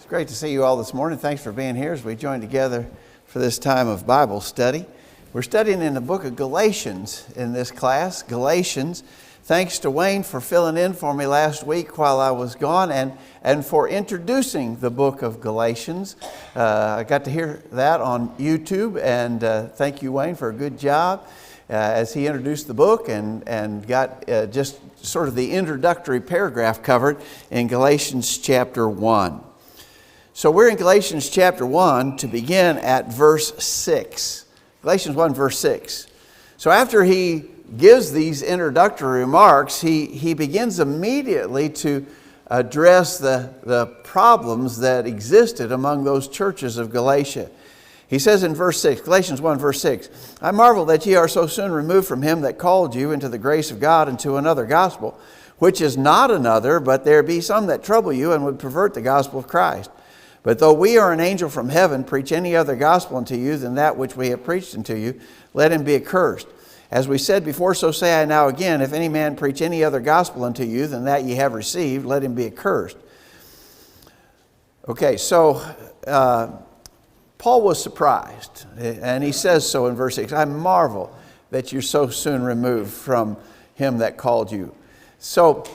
Great to see you all this morning. Thanks for being here as we join together for this time of Bible study. We're studying in the book of Galatians in this class, Galatians. Thanks to Wayne for filling in for me last week while I was gone and for introducing the book of Galatians. I got to hear that on YouTube, and thank you, Wayne, for a good job as he introduced the book and got just sort of the introductory paragraph covered in Galatians chapter 1. So we're in Galatians chapter 1 to begin at verse 6. Galatians 1 verse 6. So after he gives these introductory remarks, he begins immediately to address the problems that existed among those churches of Galatia. He says in verse 6, Galatians 1 verse 6, I marvel that ye are so soon removed from him that called you into the grace of God into another gospel, which is not another, but there be some that trouble you and would pervert the gospel of Christ. But though we or an angel from heaven preach any other gospel unto you than that which we have preached unto you, let him be accursed. As we said before, so say I now again, if any man preach any other gospel unto you than that ye have received, let him be accursed. Okay, so Paul was surprised, and he says so in verse 6, I marvel that you're so soon removed from him that called you. So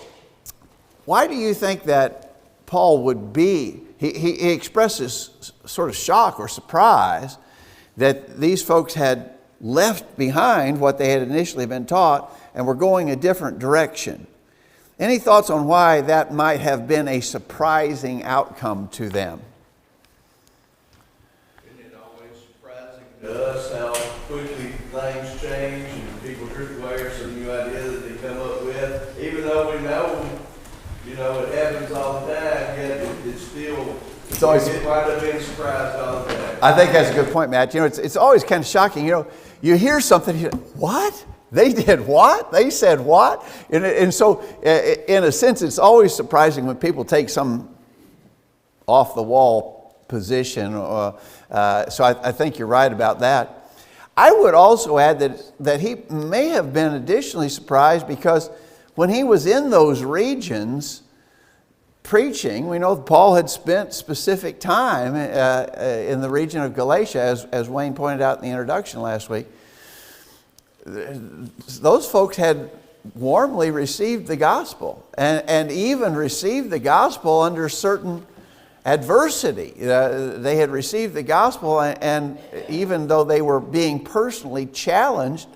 why do you think that Paul would be? He expresses sort of shock or surprise that these folks had left behind what they had initially been taught and were going a different direction. Any thoughts on why that might have been a surprising outcome to them? Isn't it always surprising to us how quickly things change and people drift away or some new idea that they come up with? Even though we know, it happens all the time, yet it's still, it's always, it might have been surprised all the time. I think that's a good point, Matt. It's always kind of shocking. You hear something, you go, what? They did what? They said what? And so, in a sense, it's always surprising when people take some off-the-wall position. So I think you're right about that. I would also add that he may have been additionally surprised because when he was in those regions preaching, we know Paul had spent specific time in the region of Galatia, as Wayne pointed out in the introduction last week. Those folks had warmly received the gospel and even received the gospel under certain adversity. They had received the gospel, and even though they were being personally challenged,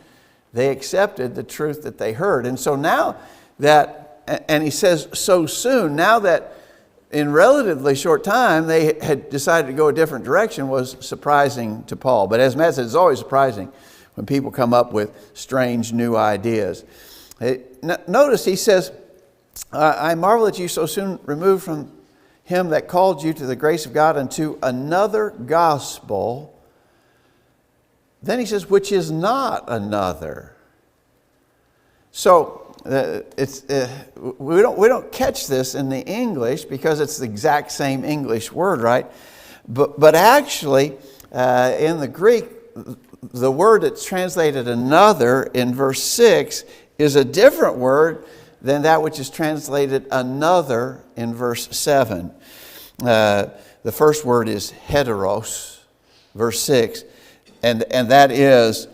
they accepted the truth that they heard. And so now that, and he says so soon, now that in relatively short time they had decided to go a different direction, was surprising to Paul. But as Matt said, it's always surprising when people come up with strange new ideas. Notice he says, I marvel that you so soon removed from him that called you to the grace of God unto another gospel. Then he says, which is not another. So we don't catch this in the English because it's the exact same English word, right? But actually, in the Greek, the word that's translated another in verse 6 is a different word than that which is translated another in verse 7. The first word is heteros, verse 6, and that is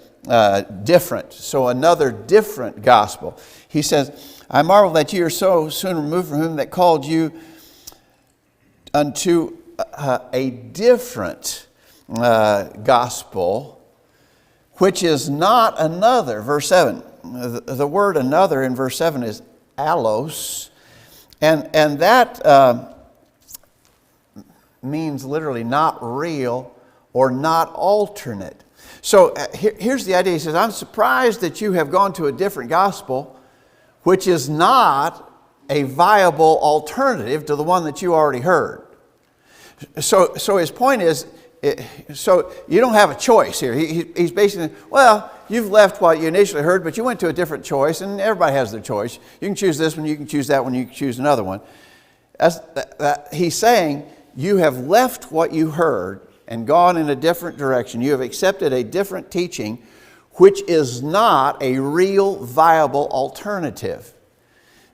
different. So another different gospel. He says, I marvel that you are so soon removed from him that called you unto a different gospel, which is not another. Verse 7. The word another in verse 7 is allos, and that means literally not real or not alternate. So here's the idea. He says, I'm surprised that you have gone to a different gospel, which is not a viable alternative to the one that you already heard. So his point is, so you don't have a choice here. He's basically, well, you've left what you initially heard, but you went to a different choice, and everybody has their choice. You can choose this one, you can choose that one, you can choose another one. He's saying, you have left what you heard and gone in a different direction. You have accepted a different teaching, which is not a real viable alternative.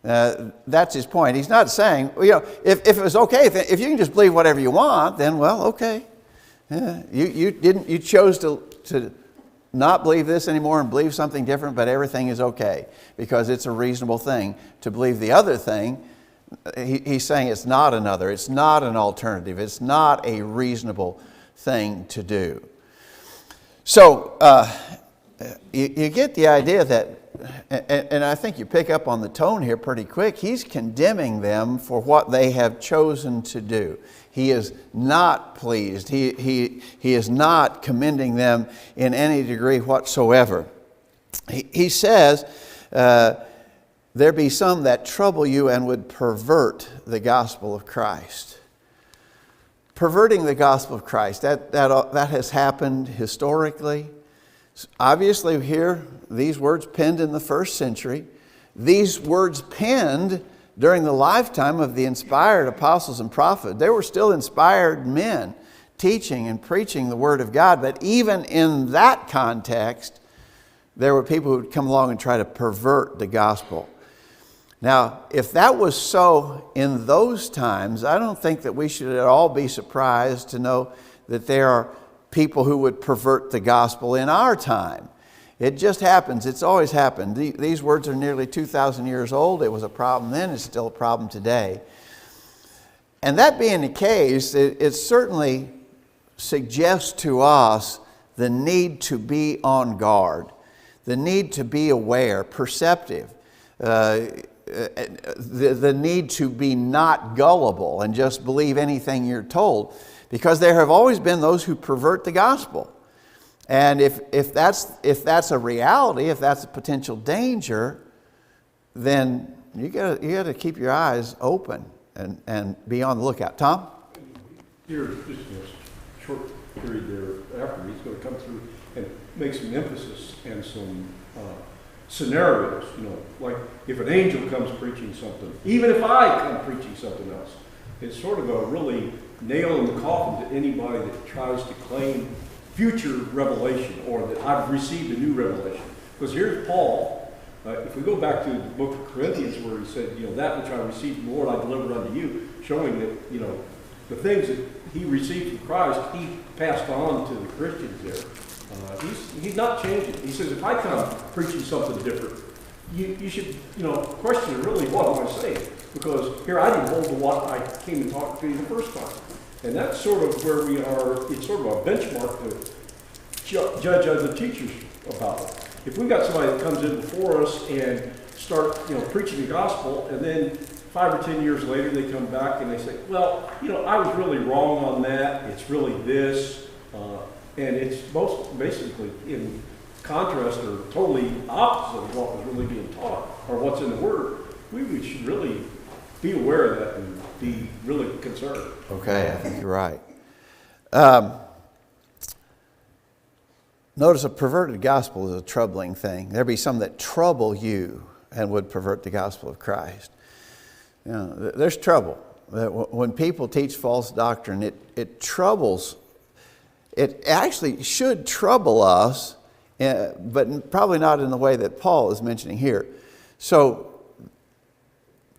That's his point. He's not saying, if it was okay, if you can just believe whatever you want, then well, okay. Yeah, you chose to not believe this anymore and believe something different, but everything is okay because it's a reasonable thing to believe the other thing. He's saying it's not another, it's not an alternative, it's not a reasonable thing to do. So you get the idea that, and I think you pick up on the tone here pretty quick, he's condemning them for what they have chosen to do. He is not pleased. He is not commending them in any degree whatsoever. He says, there be some that trouble you and would pervert the gospel of Christ. Perverting the gospel of Christ, that has happened historically. Obviously here, these words penned in the first century. These words penned during the lifetime of the inspired apostles and prophets. They were still inspired men teaching and preaching the Word of God. But even in that context, there were people who would come along and try to pervert the gospel. Now, if that was so in those times, I don't think that we should at all be surprised to know that there are people who would pervert the gospel in our time. It just happens. It's always happened. These words are nearly 2,000 years old. It was a problem then. It's still a problem today. And that being the case, it certainly suggests to us the need to be on guard, the need to be aware, perceptive, the need to be not gullible and just believe anything you're told, because there have always been those who pervert the gospel. And if that's a reality, if that's a potential danger, then you got to keep your eyes open and be on the lookout. Tom? Here, just a short period there after, he's going to come through and make some emphasis and some scenarios. Like if an angel comes preaching something, even if I come preaching something else, it's sort of a really nail in the coffin to anybody that tries to claim future revelation or that I've received a new revelation. Because here's Paul, if we go back to the book of Corinthians where he said, that which I received from the Lord I delivered unto you, showing that, the things that he received from Christ, he passed on to the Christians there. He's not changing. He says, if I come preaching something different, you should, question really what am I saying? Because here I didn't hold to what I came and talked to you the first time. And that's sort of where we are. It's sort of a benchmark to judge other teachers about it. If we've got somebody that comes in before us and start, preaching the gospel, and then 5 or 10 years later they come back and they say, well, I was really wrong on that. It's really this. And it's basically in contrast or totally opposite of what was really being taught or what's in the Word. We should really be aware of that and be really concerned. Okay, I think you're right. Notice a perverted gospel is a troubling thing. There be some that trouble you and would pervert the gospel of Christ. There's trouble. When people teach false doctrine, it troubles. It actually should trouble us, but probably not in the way that Paul is mentioning here. So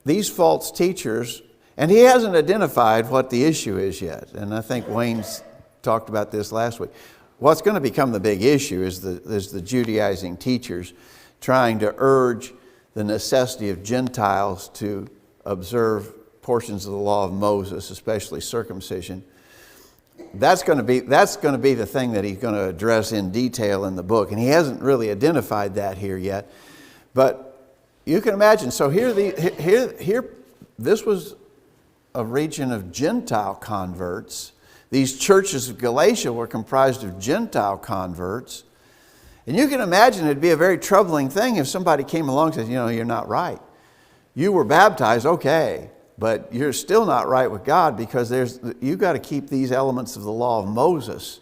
these false teachers, and he hasn't identified what the issue is yet, and I think Wayne's talked about this last week. What's going to become the big issue is the Judaizing teachers trying to urge the necessity of Gentiles to observe portions of the law of Moses, especially circumcision. That's going to be the thing that he's going to address in detail in the book, and he hasn't really identified that here yet. But you can imagine. So here, this was a region of Gentile converts. These churches of Galatia were comprised of Gentile converts, and you can imagine it'd be a very troubling thing if somebody came along and said, you're not right. You were baptized, okay, but you're still not right with God because you've got to keep these elements of the law of Moses.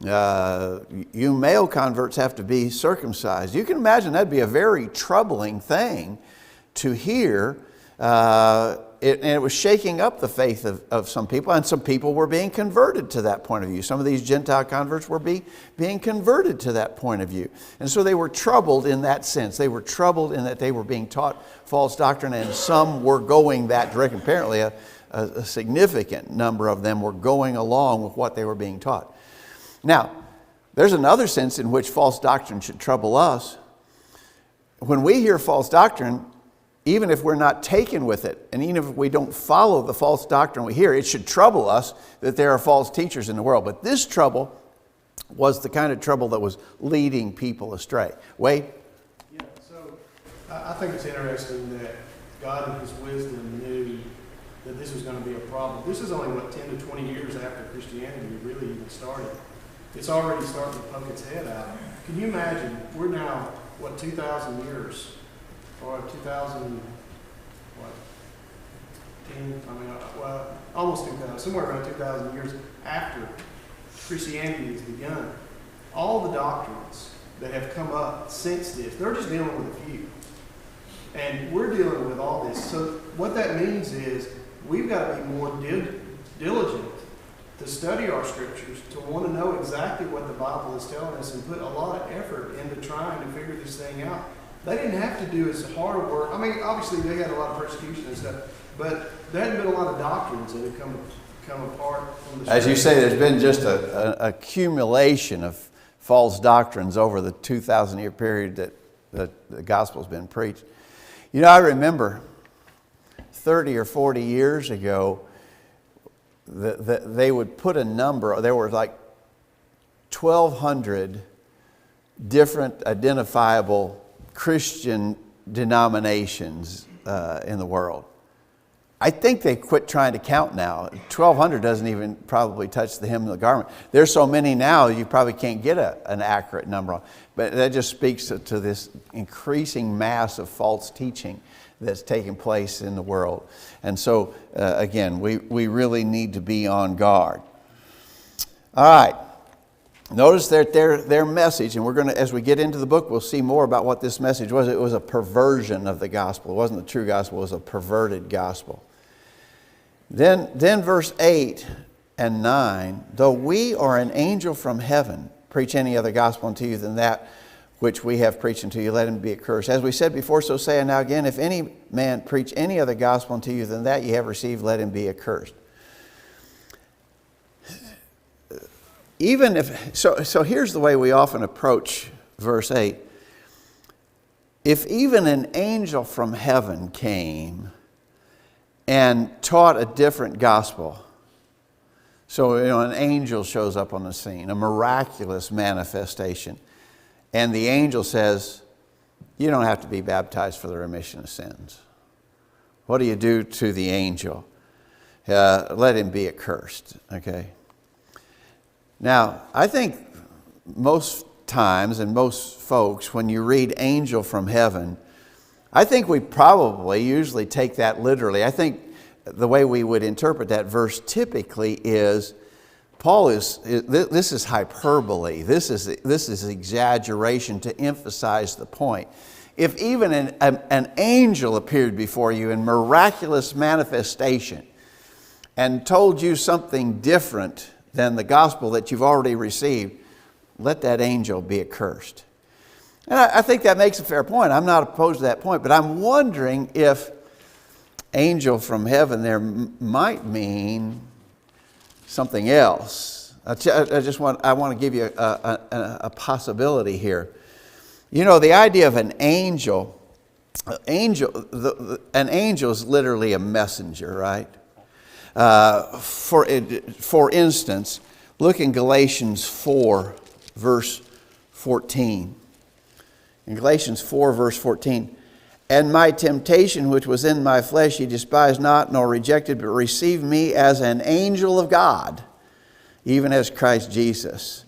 You male converts have to be circumcised. You can imagine that'd be a very troubling thing to hear it was shaking up the faith of some people, and some people were being converted to that point of view. Some of these Gentile converts were being converted to that point of view. And so they were troubled in that sense. They were troubled in that they were being taught false doctrine, and some were going that direction. Apparently a significant number of them were going along with what they were being taught. Now, there's another sense in which false doctrine should trouble us. When we hear false doctrine, even if we're not taken with it, and even if we don't follow the false doctrine we hear, it should trouble us that there are false teachers in the world. But this trouble was the kind of trouble that was leading people astray. Wade? Yeah, so I think it's interesting that God in His wisdom knew that this was going to be a problem. This is only, 10 to 20 years after Christianity really even started. It's already starting to poke its head out. Can you imagine, we're now, 2,000 years? Or 2000, 10, almost 2,000, somewhere around 2,000 years after Christianity has begun. All the doctrines that have come up since this, they're just dealing with a few. And we're dealing with all this. So what that means is we've got to be more diligent to study our scriptures, to want to know exactly what the Bible is telling us, and put a lot of effort into trying to figure this thing out. They didn't have to do as hard work. I mean, obviously they had a lot of persecution and stuff, but there hadn't been a lot of doctrines that had come apart from the As you say, there's been just an accumulation of false doctrines over the 2,000-year period that the gospel's been preached. You know, I remember 30 or 40 years ago that they would put a number, there were like 1,200 different identifiable Christian denominations in the world. I think they quit trying to count now. 1,200 doesn't even probably touch the hem of the garment. There's so many now you probably can't get an accurate number on. But that just speaks to this increasing mass of false teaching that's taking place in the world. And so, again, we really need to be on guard. All right. Notice that their message, and we're going to, as we get into the book, we'll see more about what this message was. It was a perversion of the gospel. It wasn't the true gospel, it was a perverted gospel. Then verse 8 and 9, though we or an angel from heaven preach any other gospel unto you than that which we have preached unto you, let him be accursed. As we said before, so say I now again, if any man preach any other gospel unto you than that ye have received, let him be accursed. Even if, so here's the way we often approach verse 8. If even an angel from heaven came and taught a different gospel, so an angel shows up on the scene, a miraculous manifestation, and the angel says, you don't have to be baptized for the remission of sins. What do you do to the angel? Let him be accursed, okay? Now, I think most times and most folks, when you read angel from heaven, I think we probably usually take that literally. I think the way we would interpret that verse typically is, this is hyperbole. This is exaggeration to emphasize the point. If even an angel appeared before you in miraculous manifestation and told you something different than the gospel that you've already received, let that angel be accursed. And I think that makes a fair point. I'm not opposed to that point, but I'm wondering if angel from heaven there might mean something else. I want to give you a possibility here. You know, the idea of an angel is literally a messenger, right? For instance, look in Galatians 4, verse 14. In Galatians 4, verse 14, and my temptation which was in my flesh ye despised not, nor rejected, but received me as an angel of God, even as Christ Jesus.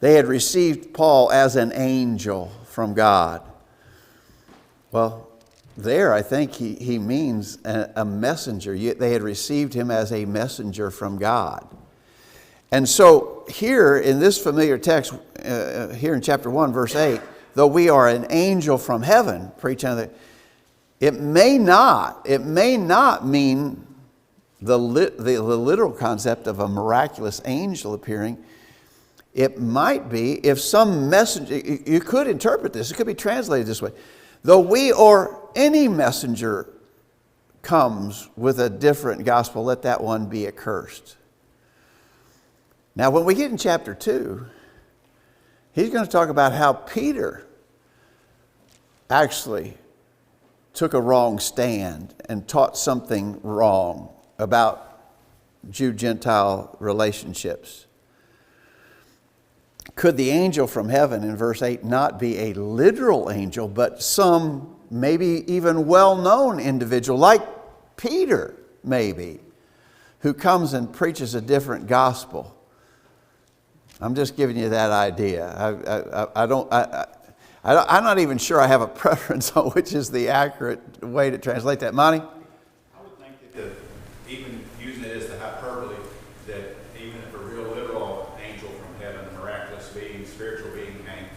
They had received Paul as an angel from God. Well, there, I think he means a messenger. They had received him as a messenger from God. And so here in this familiar text, here in chapter 1, verse 8, though we are an angel from heaven, preach unto It may not mean the literal concept of a miraculous angel appearing. It might be if some messenger, you could interpret this, it could be translated this way. Though we or any messenger comes with a different gospel, let that one be accursed. Now, when we get in chapter 2, he's going to talk about how Peter actually took a wrong stand and taught something wrong about Jew-Gentile relationships. Could the angel from heaven in verse 8 not be a literal angel, but some maybe even well-known individual like Peter, maybe, who comes and preaches a different gospel? I'm just giving you that idea. I'm not even sure I have a preference on which is the accurate way to translate that. Monty? I would think that even using it as the hyperbole, that even if a real literal angel from heaven, a miraculous being, spiritual being came,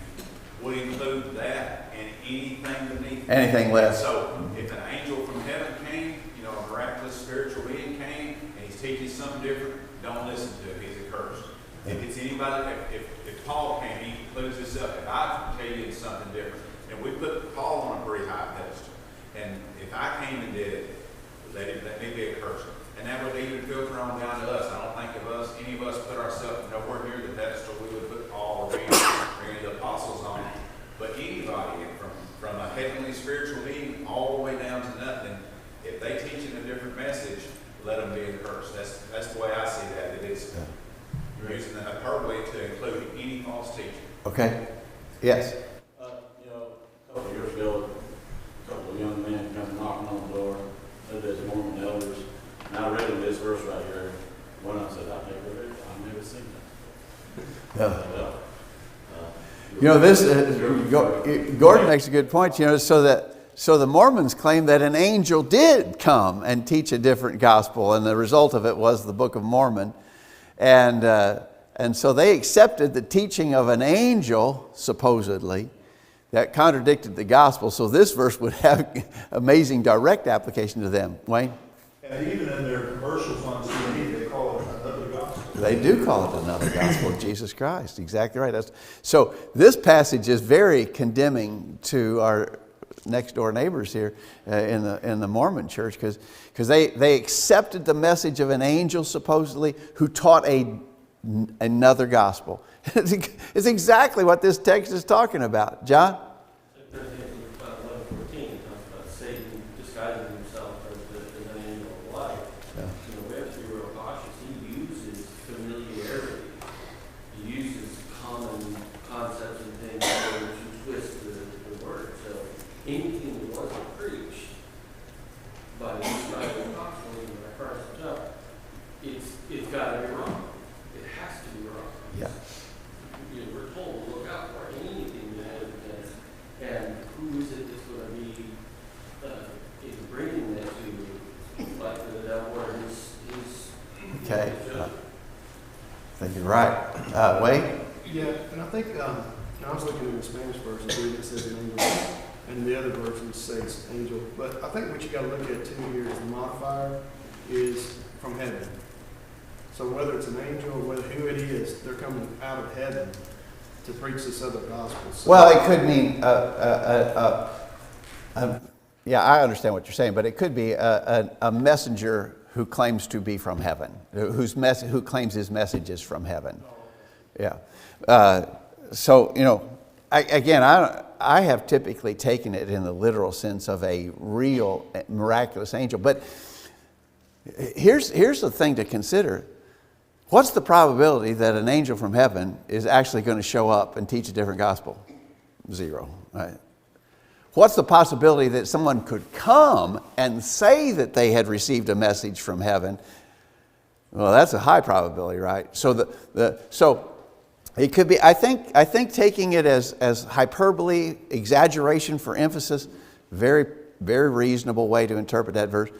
would include that and anything beneath Anything less. So if an angel from heaven came, a miraculous spiritual being came, and he's teaching something different, don't listen to him. He's accursed. If it's anybody, if Paul came, he includes this up. If I tell you it's something different, and we put Paul on a pretty high pedestal, and if I came and did it, that may be accursed. And that would even filter on down to us. I don't think any of us put ourselves nowhere near the pedestal we would put Paul or any of the apostles on. But anybody, from a heavenly spiritual being all the way down to nothing, if they teach in a different message, let them be accursed. That's the way I see that. It is using the hyperbole to include any false teaching. Okay. Yes. A couple of years ago, a couple of young men come knocking on the door. There's Mormon elders, and I read them this verse right here. One of them said, I've never seen that. Gordon makes a good point. So the Mormons claim that an angel did come and teach a different gospel, and the result of it was the Book of Mormon. And so they accepted the teaching of an angel, supposedly, that contradicted the gospel. So this verse would have amazing direct application to them. Wayne? And even in their commercials on TV, they call it another gospel. They do call it another gospel of Jesus Christ. Exactly right. So this passage is very condemning to our next door neighbors here in the Mormon church, because they accepted the message of an angel supposedly who taught another gospel. It's exactly what this text is talking about. John? For example, 11:14 talks about Satan disguising himself as an angel of light. Yeah. We have to be real cautious. He uses familiarity. He uses common concepts and things in order to twist the word. So anything that wasn't preached by the describing gospel in the Christ up, it's got to be wrong. It has to be wrong. Yeah. We're told to look out for anything that has, and who is it that's going to be bringing that to you? Like the devil or his Okay. I think you're right. Wayne? Yeah, and I think I was looking in the Spanish version too, it says an angel, and the other version says angel. But I think what you got to look at too here is the modifier is from heaven. So whether it's an angel or who it is, they're coming out of heaven to preach this other gospel. So, Well, it could mean, yeah, I understand what you're saying, but it could be a messenger who claims to be from heaven, who claims his message is from heaven. Yeah. So, I have typically taken it in the literal sense of a real miraculous angel. But here's the thing to consider. What's the probability that an angel from heaven is actually going to show up and teach a different gospel? 0. Right? What's the possibility that someone could come and say that they had received a message from heaven? Well, that's a high probability, right? So so it could be. I think taking it as hyperbole, exaggeration for emphasis, very very reasonable way to interpret that verse.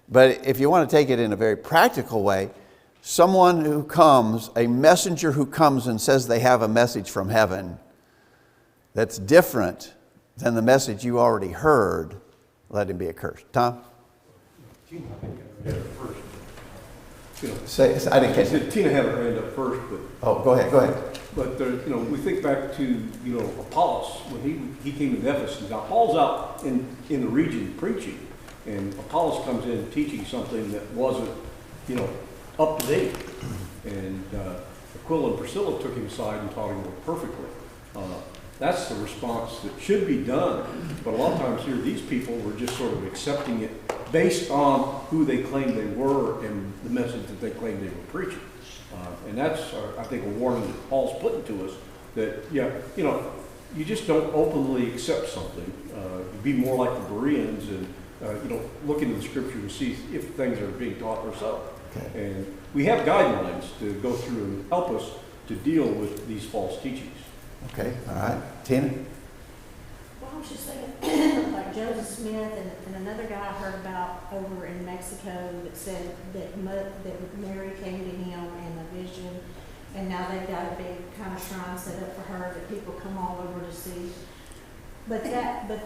But if you want to take it in a very practical way, someone who comes, a messenger who comes and says they have a message from heaven that's different than the message you already heard, let him be accursed. Tom? Tina, I think, had it first. You know, I didn't catch it. Tina had her hand up first, but Oh, go ahead. But there, you know, we think back to, you know, Apollos when he came to Ephesus. Now Paul's out in the region preaching, and Apollos comes in teaching something that wasn't, you know, up to date. And Aquila and Priscilla took him aside and taught him more perfectly. That's the response that should be done. But a lot of times here, these people were just sort of accepting it based on who they claimed they were and the message that they claimed they were preaching. And that's, I think, a warning that Paul's putting to us that, yeah, you know, you just don't openly accept something. You be more like the Bereans and, you know, look into the scripture and see if things are being taught or so. Okay. And we have guidelines to go through and help us to deal with these false teachings. Okay, all right. Tina? Well, I was just thinking, like Joseph Smith and another guy I heard about over in Mexico that said that Mary came to him in a vision, and now they've got a big kind of shrine set up for her that people come all over to see. But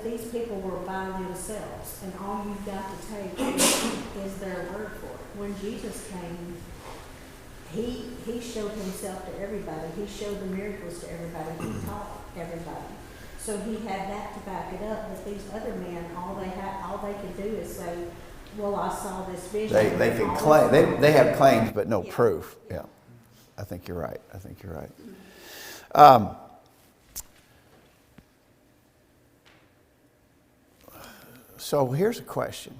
these people were by themselves, and all you've got to take is their word for it. When Jesus came, he showed himself to everybody. He showed the miracles to everybody. He taught everybody. So he had that to back it up. But these other men, all they could do is say, "Well, I saw this vision." They can claim. They have claims, but no proof. Yeah, I think you're right. So here's a question.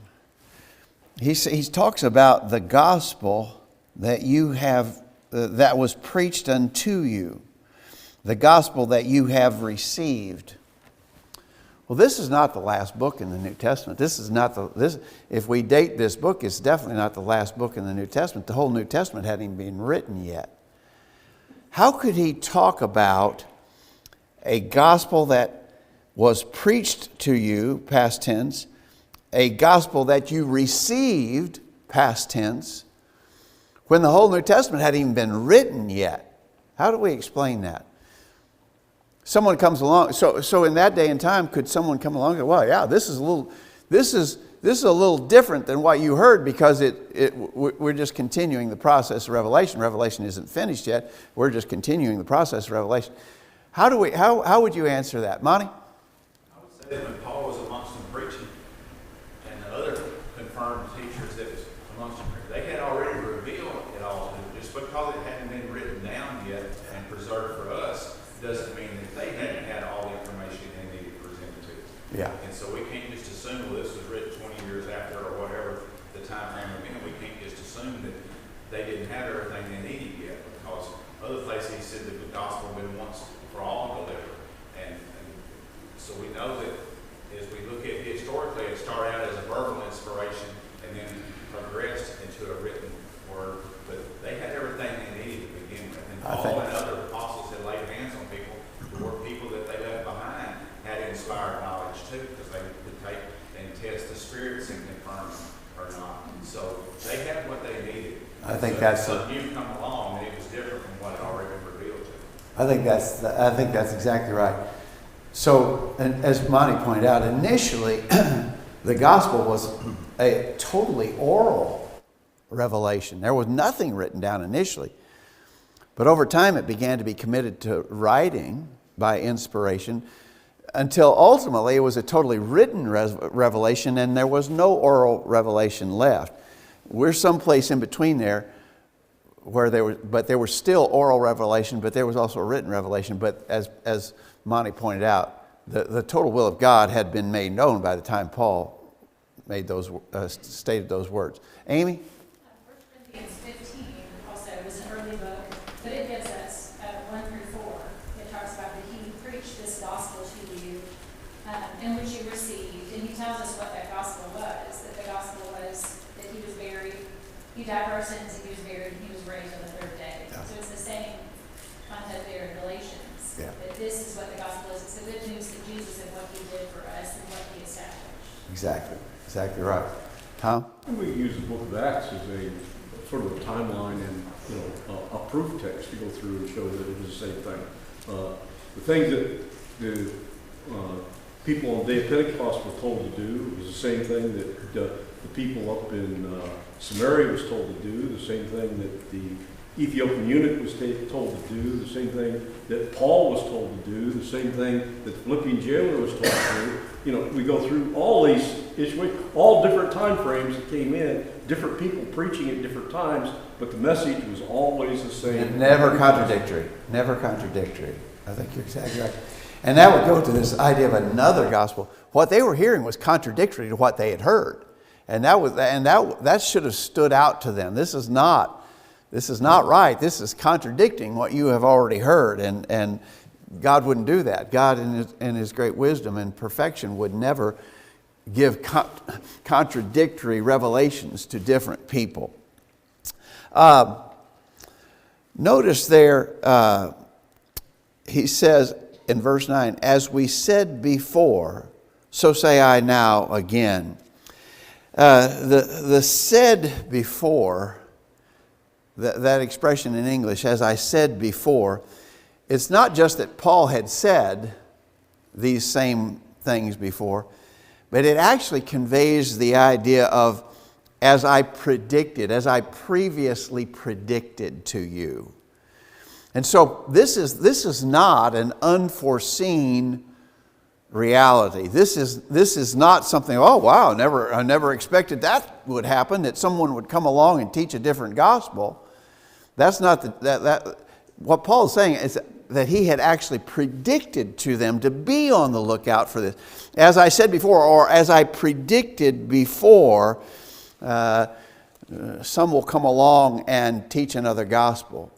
He talks about the gospel that you have, that was preached unto you, the gospel that you have received. Well, this is not the last book in the New Testament. If we date this book, it's definitely not the last book in the New Testament. The whole New Testament hadn't even been written yet. How could he talk about a gospel that was preached to you, past tense, a gospel that you received, past tense, when the whole New Testament hadn't even been written yet? How do we explain that? Someone comes along, so in that day and time, could someone come along and go, well, yeah, this is a little different than what you heard, because we're just continuing the process of revelation. Revelation isn't finished yet. We're just continuing the process of revelation. How would you answer that? Monty? I would say that when Paul was amongst them preaching, and the other confirmed teachers that was amongst them, they had already revealed it all. Just because it hadn't been written down yet and preserved for us doesn't mean that they hadn't had all the information they needed presented to us. Yeah. And so we can't just assume, well, this was written 20 years after or whatever the time frame of it. We can't just assume that they didn't have everything they needed yet, because other places he said that the gospel had been once for all delivered. And so we know that as we look at historically, it started out as a verbal inspiration and then progressed into a written word. But they had everything they needed to begin with. And Paul and other apostles had laid hands on people who were people that they left behind had inspired knowledge too, because they could take and test the spirits and confirm them or not. So they had what they needed. I think that's something new come along, and it was different from what had already been revealed to them. I think that's exactly right. So, and as Monty pointed out, initially the gospel was a totally oral revelation. There was nothing written down initially. But over time it began to be committed to writing by inspiration, until ultimately it was a totally written revelation, and there was no oral revelation left. We're someplace in between there, where there was still oral revelation, but there was also a written revelation. But as Monty pointed out, the total will of God had been made known by the time Paul made stated those words. Amy? 1 Corinthians 15 also was an early book, but it gives us 1 through 4. It talks about that he preached this gospel to you, in which you received, and he tells us what that gospel was. That the gospel was that he was buried, he died for our sins, and he was buried, and he was raised on the third day. Yeah. So it's the same concept there in Galatians. Yeah. That this is what the gospel is. It's the good news that Jesus and what he did for us and what he established. Exactly right. Tom? We use the book of Acts as a sort of a timeline and, you know, a proof text to go through and show that it is the same thing. The things that the people on the day of Pentecost were told to do. It was the same thing that the people up in Samaria was told to do, the same thing that the Ethiopian eunuch was told to do, the same thing that Paul was told to do, the same thing that the Philippian jailer was told to do. You know, we go through all these issues, all different time frames that came in, different people preaching at different times, but the message was always the same. And never contradictory. Never contradictory. I think you're exactly right. And that would go to this idea of another gospel. What they were hearing was contradictory to what they had heard. And that should have stood out to them. This is not right. This is contradicting what you have already heard. And God wouldn't do that. God in His great wisdom and perfection would never give contradictory revelations to different people. Notice there, he says in verse 9, as we said before, so say I now again. The said before, that expression in English, as I said before, it's not just that Paul had said these same things before, but it actually conveys the idea of as I predicted, as I previously predicted to you. And so this is not an unforeseen reality. This is not something, oh wow, I never expected that would happen, that someone would come along and teach a different gospel. That's not what Paul is saying is that he had actually predicted to them to be on the lookout for this. As I said before, or as I predicted before, some will come along and teach another gospel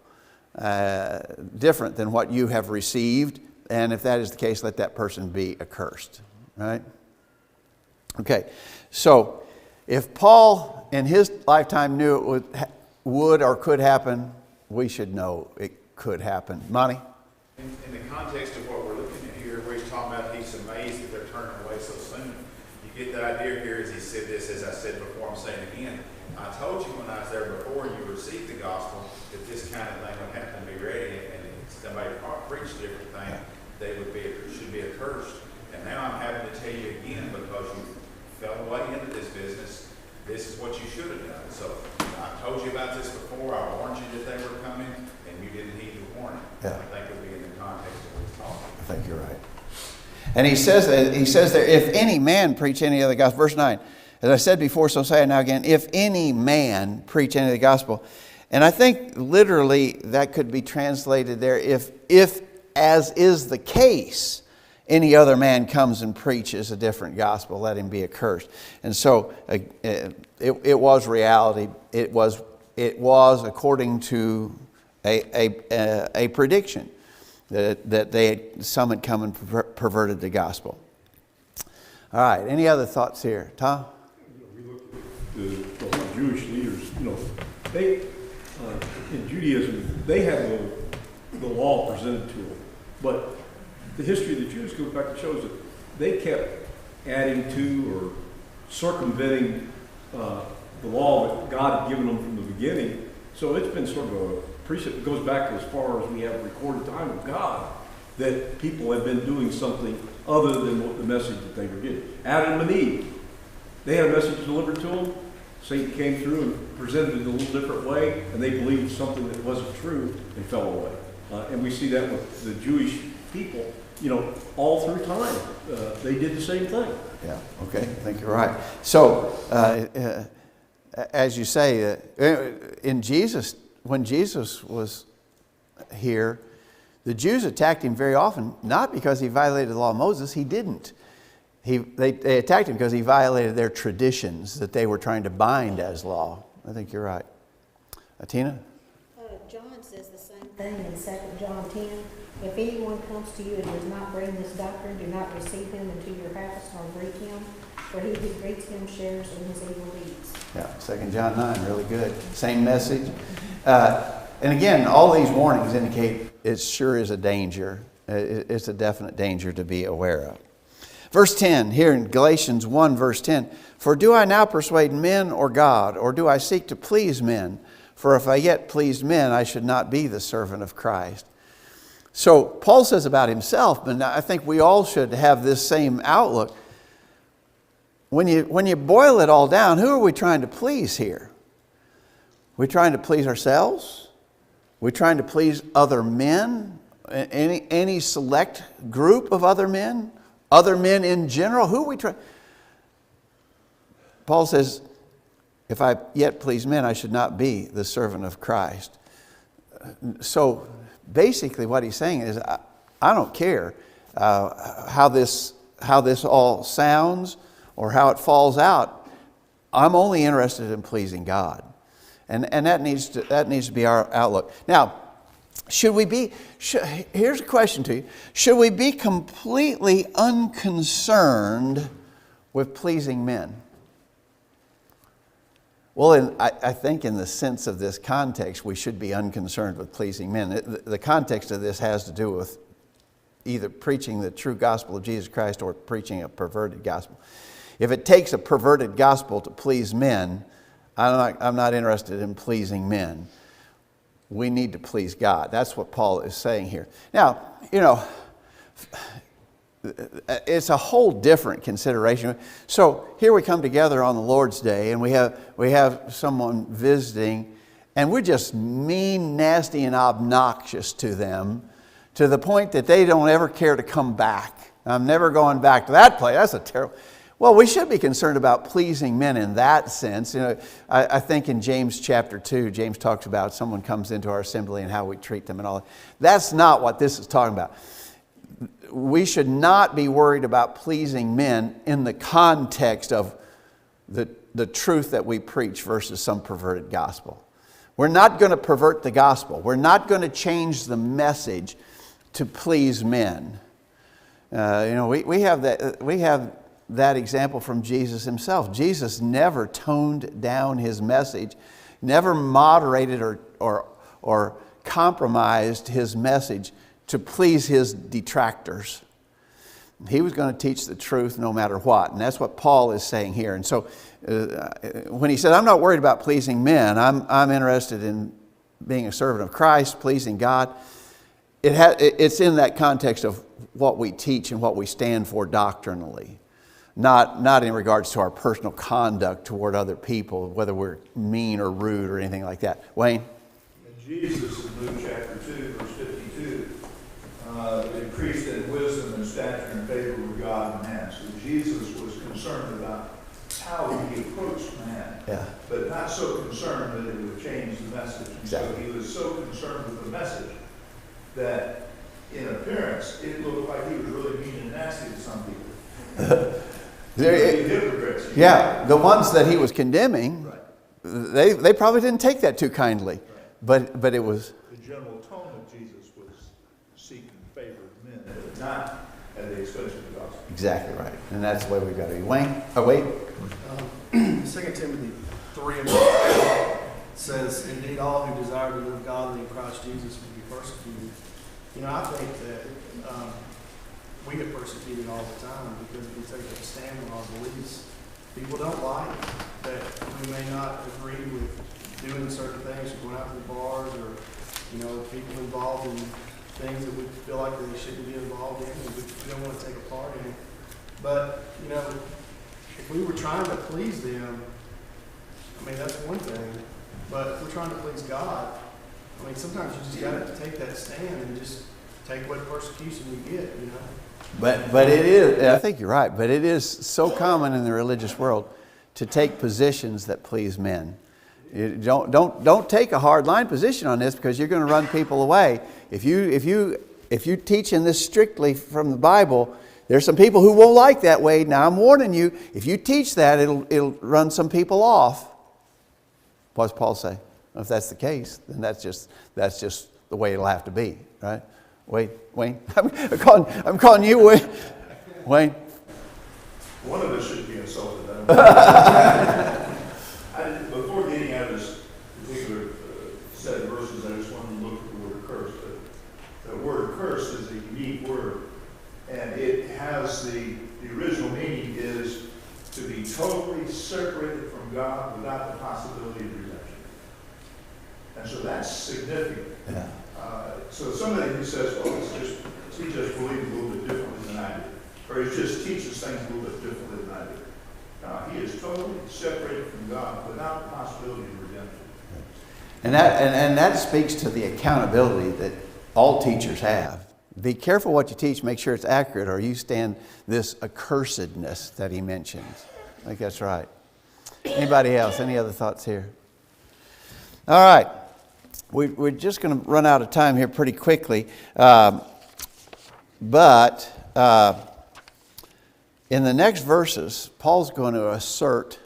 different than what you have received. And if that is the case, let that person be accursed. Right? Okay. So if Paul in his lifetime knew it would or could happen, we should know it could happen. Monty? In the context of what we're looking at here, where he's talking about he's amazed that they're turning away so soon, you get the idea here as he said this, as I said before, I'm saying again, I told you when I was there before and you received the gospel that this kind of thing would happen to be ready, and if somebody preached a different thing, they should be accursed. And now I'm having to tell you again because you fell away into this business, this is what you should have done. So I told you about this before, I warned you that they were coming, and you didn't heed the warning. Yeah. I think it would be in the context of what he's talking about. I think you're right. And he says there, if any man preach any other gospel, verse 9, as I said before, so say I now again, if any man preach any of the gospel. And I think literally that could be translated there, if as is the case, any other man comes and preaches a different gospel, let him be accursed. And so it was reality. It was according to a prediction that some had come and perverted the gospel. All right. Any other thoughts here, Tom? We look at the Jewish leaders. They in Judaism they had the law presented to them, but the history of the Jews goes back and shows that they kept adding to or circumventing the law that God had given them from the beginning. So it's been sort of a precept that goes back as far as we have recorded time of God, that people have been doing something other than what the message that they were getting. Adam and Eve, they had a message delivered to them. Satan came through and presented it in a little different way, and they believed something that wasn't true and fell away. And we see that with the Jewish people, all through time. They did the same thing. Yeah, okay, I think you're right. So, as you say, when Jesus was here, the Jews attacked him very often, not because he violated the law of Moses. He didn't. They attacked him because he violated their traditions that they were trying to bind as law. I think you're right. Tina? John says the same thing in 2 John 10. If anyone comes to you and does not bring this doctrine, do not receive him into your house nor greet him, for he who greets him shares in his evil deeds. Yeah, 2 John 9, really good. Same message. And again, all these warnings indicate it sure is a danger. It's a definite danger to be aware of. Verse 10, here in Galatians 1, verse 10, for do I now persuade men or God, or do I seek to please men? For if I yet pleased men, I should not be the servant of Christ. So Paul says about himself, but I think we all should have this same outlook. When you boil it all down, who are we trying to please here? We're trying to please ourselves? We're trying to please other men? Any select group of other men? Other men in general? Who are we trying? Paul says, if I yet please men, I should not be the servant of Christ. So basically what he's saying is, I don't care how this all sounds or how it falls out. I'm only interested in pleasing God. And that needs to be our outlook. Now, here's a question to you. Should we be completely unconcerned with pleasing men? Well, I think in the sense of this context, we should be unconcerned with pleasing men. The context of this has to do with either preaching the true gospel of Jesus Christ or preaching a perverted gospel. If it takes a perverted gospel to please men, I'm not interested in pleasing men. We need to please God. That's what Paul is saying here. Now, it's a whole different consideration. So here we come together on the Lord's Day, and we have someone visiting, and we're just mean, nasty, and obnoxious to them, to the point that they don't ever care to come back. I'm never going back to that place. That's a terrible. Well, we should be concerned about pleasing men in that sense. I think in James chapter 2, James talks about someone comes into our assembly and how we treat them and all that. That's not what this is talking about. We should not be worried about pleasing men in the context of the truth that we preach versus some perverted gospel. We're not going to pervert the gospel. We're not going to change the message to please men. We have that example from Jesus himself. Jesus never toned down his message, never moderated or compromised his message to please his detractors. He was going to teach the truth no matter what. And that's what Paul is saying here. And so when he said, I'm not worried about pleasing men, I'm interested in being a servant of Christ, pleasing God. It's in that context of what we teach and what we stand for doctrinally. Not in regards to our personal conduct toward other people, whether we're mean or rude or anything like that. Wayne? Jesus in Luke chapter 2, verse 52, increased in wisdom and stature and favor with God and man. So Jesus was concerned about how he approached man, but not so concerned that it would change the message. Exactly. So he was so concerned with the message that in appearance it looked like he was really mean and nasty to some people. Hypocrites. Yeah, the ones that he was condemning, right. they probably didn't take that too kindly. Right. But it was... The general tone of Jesus was seeking favor of men, but not at the expense of the gospel. Exactly right. And that's the way we've got to be. Wayne? Oh, wait. 2 Timothy 3 says, indeed, all who desire to live godly in Christ Jesus will be persecuted. I think that we get persecuted all the time because we take a stand on our beliefs. People don't like that we may not agree with doing certain things, or going out to the bars, or people involved in things that we feel like they shouldn't be involved in, and we don't want to take a part in. But if we were trying to please them, that's one thing. But if we're trying to please God, sometimes you just got to take that stand and just take what persecution you get. But it is, I think you're right, but it is so common in the religious world to take positions that please men. You don't take a hard line position on this, because you're going to run people away. If you teach in this strictly from the Bible, there's some people who won't like that way. Now I'm warning you, if you teach that, it'll run some people off. What does Paul say? If that's the case, then that's just the way it'll have to be, right? Wayne? I'm calling you Wayne. Wayne? One of us should be insulted. Before getting out of this particular set of verses, I just wanted to look at the word curse. The word curse is a unique word, and it has the original meaning is to be totally separated from God without the possibility of redemption. And so that's significant. Yeah. So somebody who says, well, he just believes a little bit differently than I do, or he just teaches things a little bit differently than I do. He is totally separated from God without the possibility of redemption. And that speaks to the accountability that all teachers have. Be careful what you teach, make sure it's accurate, or you stand this accursedness that he mentions. I think that's right. Anybody else? Any other thoughts here? All right. We're just going to run out of time here pretty quickly. But in the next verses, Paul's going to assert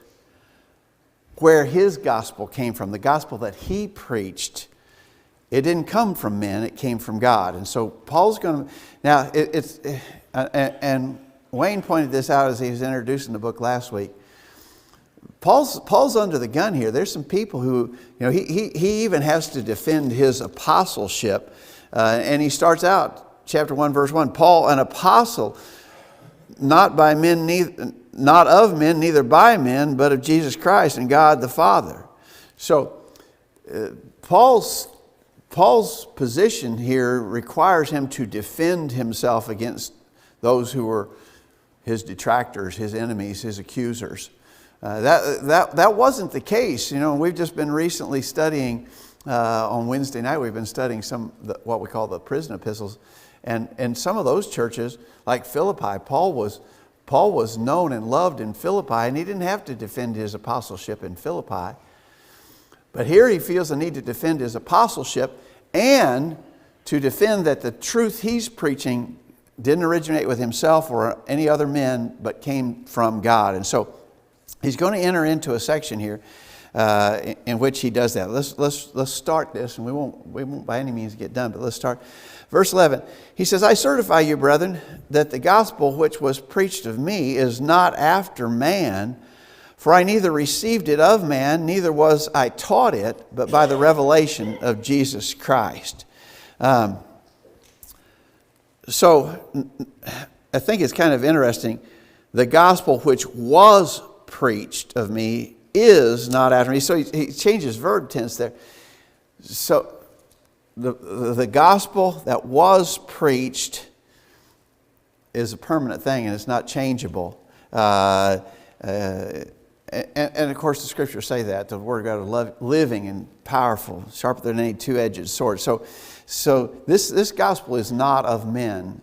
where his gospel came from. The gospel that he preached, it didn't come from men, it came from God. And so Paul's going to... Now, and Wayne pointed this out as he was introducing the book last week. Paul's under the gun here. There's some people who, he even has to defend his apostleship. And he starts out, chapter 1, verse 1, Paul, an apostle, not of men, neither by men, but of Jesus Christ and God the Father. So Paul's position here requires him to defend himself against those who were his detractors, his enemies, his accusers. That wasn't the case. We've just been recently studying on Wednesday night. We've been studying what we call the prison epistles, and some of those churches, like Philippi, Paul was known and loved in Philippi, and he didn't have to defend his apostleship in Philippi. But here he feels the need to defend his apostleship and to defend that the truth he's preaching didn't originate with himself or any other men, but came from God. And so he's going to enter into a section here in which he does that. Let's start this, and we won't by any means get done, but let's start. Verse 11, he says, I certify you, brethren, that the gospel which was preached of me is not after man, for I neither received it of man, neither was I taught it, but by the revelation of Jesus Christ. So I think it's kind of interesting. The gospel which was preached of me is not after me. So he changes verb tense there. So the gospel that was preached is a permanent thing, and it's not changeable. And of course the scriptures say that. The word of God is living and powerful, sharper than any two-edged sword. So this gospel is not of men.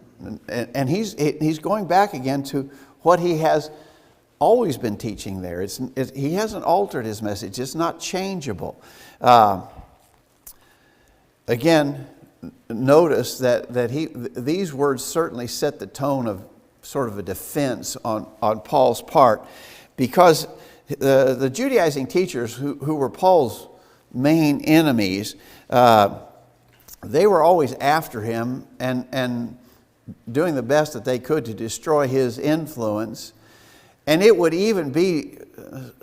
And he's going back again to what he has always been teaching there. He hasn't altered his message. It's not changeable. Again, notice that these words certainly set the tone of sort of a defense on Paul's part, because the Judaizing teachers who were Paul's main enemies, they were always after him and doing the best that they could to destroy his influence. And it would even be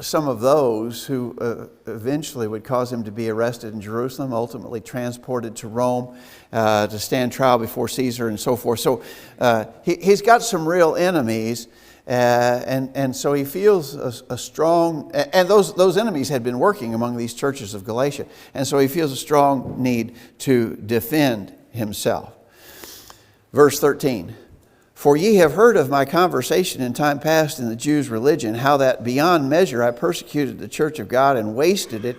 some of those who eventually would cause him to be arrested in Jerusalem, ultimately transported to Rome to stand trial before Caesar and so forth. So he's got some real enemies, and so he feels a strong, and those enemies had been working among these churches of Galatia, and so he feels a strong need to defend himself. Verse 13. For ye have heard of my conversation in time past in the Jews' religion, how that beyond measure I persecuted the church of God and wasted it,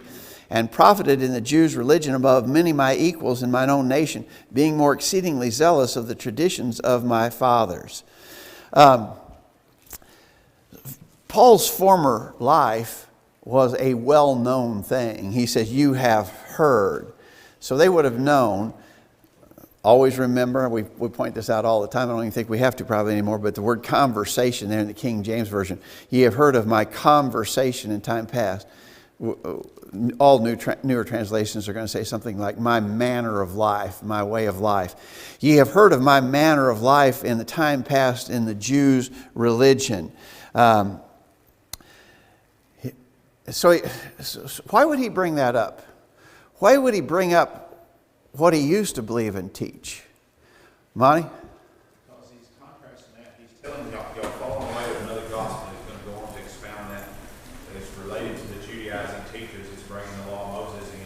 and profited in the Jews' religion above many my equals in mine own nation, being more exceedingly zealous of the traditions of my fathers. Paul's former life was a well-known thing. He says, you have heard. So they would have known. Always remember, we point this out all the time. I don't even think we have to probably anymore, but the word conversation there in the King James Version. Ye have heard of my conversation in time past. All newer translations are going to say something like my manner of life, my way of life. Ye have heard of my manner of life in the time past in the Jews' religion. So why would he bring that up? Why would he bring up what he used to believe and teach? Monty? Because he's contrasting that. He's telling y'all falling away with another gospel. He's going to go on to expound that it's related to the Judaizing teachers. It's bringing the law of Moses in.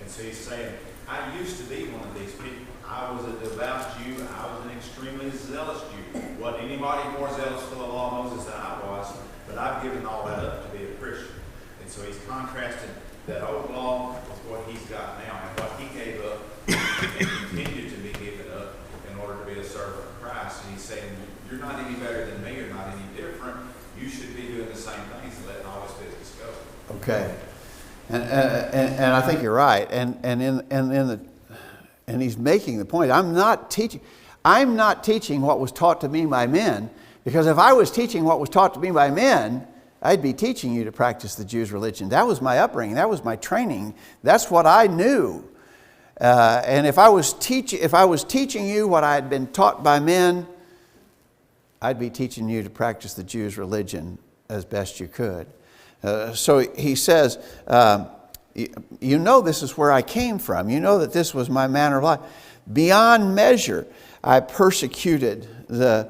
And so he's saying, I used to be one of these people. I was a devout Jew. I was an extremely zealous Jew. Wasn't anybody more zealous for the law of Moses than I was, but I've given all that up to be a Christian. And so he's contrasted that old law with what he's got now, and what he gave up and continued to be given up in order to be a servant of Christ. And he's saying, you're not any better than me, you're not any different. You should be doing the same things and letting all this business go. Okay. And I think you're right. And he's making the point. I'm not teaching what was taught to me by men, because if I was teaching what was taught to me by men, I'd be teaching you to practice the Jews' religion. That was my upbringing. That was my training. That's what I knew. And if I was teaching you what I had been taught by men, I'd be teaching you to practice the Jews' religion as best you could. So he says, you know this is where I came from. You know that this was my manner of life. Beyond measure, I persecuted the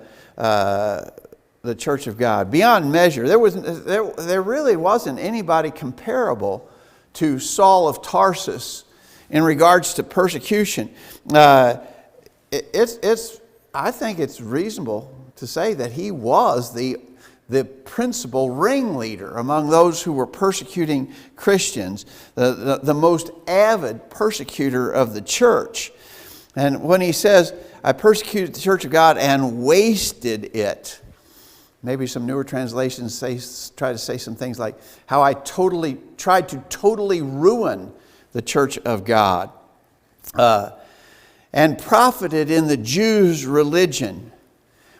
church of God. Beyond measure. There really wasn't anybody comparable to Saul of Tarsus in regards to persecution. I think it's reasonable to say that he was the principal ringleader among those who were persecuting Christians, the most avid persecutor of the church. And when he says, I persecuted the church of God and wasted it, maybe some newer translations try to say some things like how I tried to totally ruin the church of God, and profited in the Jews' religion.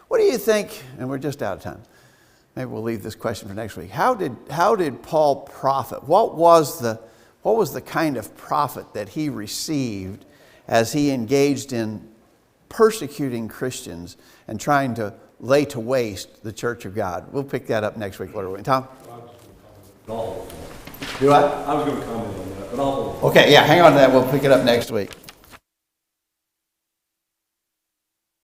What do you think? And we're just out of time. Maybe we'll leave this question for next week. How did Paul profit? What was the kind of profit that he received as he engaged in persecuting Christians and trying to lay to waste the church of God? We'll pick that up next week. What are we, Tom? Do I? I was going to comment on that, but I'll... Okay, yeah, hang on to that. We'll pick it up next week.